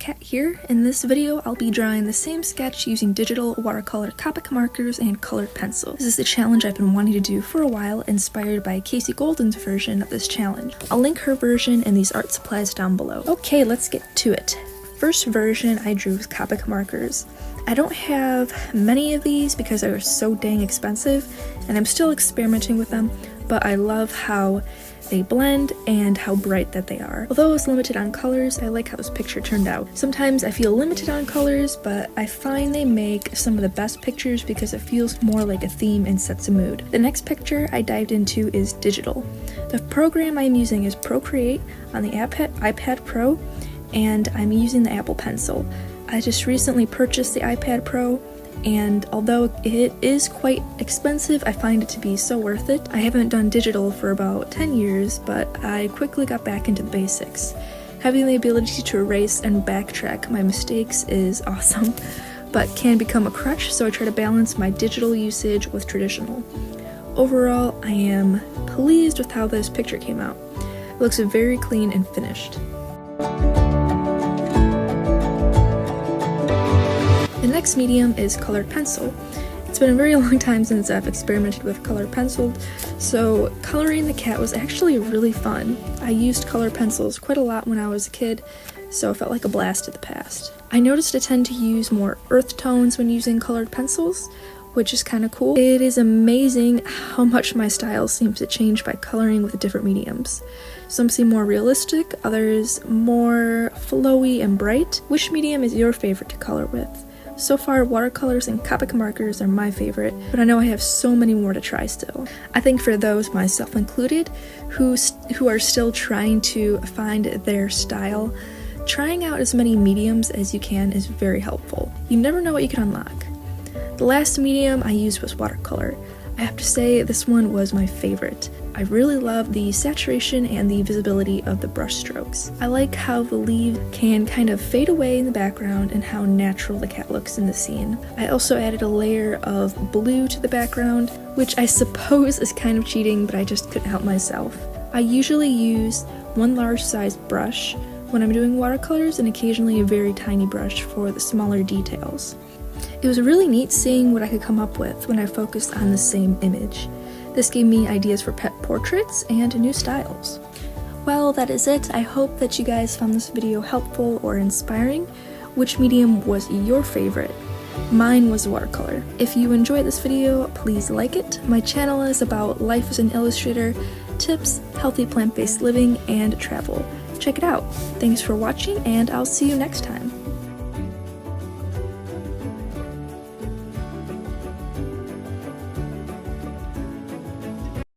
Cat here. In this video, I'll be drawing the same sketch using digital watercolor Copic markers and colored pencils. This is a challenge I've been wanting to do for a while, inspired by Kasey Golden's version of this challenge. I'll link her version and these art supplies down below. Okay, let's get to it. First version I drew with Copic markers. I don't have many of these because they were so dang expensive, and I'm still experimenting with them, but I love how they blend and how bright that they are. Although I was limited on colors, I like how this picture turned out. Sometimes I feel limited on colors, but I find they make some of the best pictures because it feels more like a theme and sets a mood. The next picture I dived into is digital. The program I'm using is Procreate on the iPad Pro, and I'm using the Apple Pencil. I just recently purchased the iPad Pro, and although it is quite expensive, I find it to be so worth it. I haven't done digital for about 10 years, but I quickly got back into the basics. Having the ability to erase and backtrack my mistakes is awesome, but can become a crutch, so I try to balance my digital usage with traditional. Overall, I am pleased with how this picture came out. It looks very clean and finished. The next medium is colored pencil. It's been a very long time since I've experimented with colored pencils, so coloring the cat was actually really fun. I used colored pencils quite a lot when I was a kid, so it felt like a blast of the past. I noticed I tend to use more earth tones when using colored pencils, which is kind of cool. It is amazing how much my style seems to change by coloring with different mediums. Some seem more realistic, others more flowy and bright. Which medium is your favorite to color with? So far, watercolors and Copic markers are my favorite, but I know I have so many more to try still. I think for those, myself included, who are still trying to find their style, trying out as many mediums as you can is very helpful. You never know what you can unlock. The last medium I used was watercolor. I have to say this one was my favorite. I really love the saturation and the visibility of the brush strokes. I like how the leaf can kind of fade away in the background and how natural the cat looks in the scene. I also added a layer of blue to the background, which I suppose is kind of cheating, but I just couldn't help myself. I usually use one large sized brush when I'm doing watercolors and occasionally a very tiny brush for the smaller details. It was really neat seeing what I could come up with when I focused on the same image. This gave me ideas for pet portraits and new styles. Well, that is it. I hope that you guys found this video helpful or inspiring. Which medium was your favorite? Mine was watercolor. If you enjoyed this video, please like it. My channel is about life as an illustrator, tips, healthy plant-based living, and travel. Check it out. Thanks for watching, and I'll see you next time.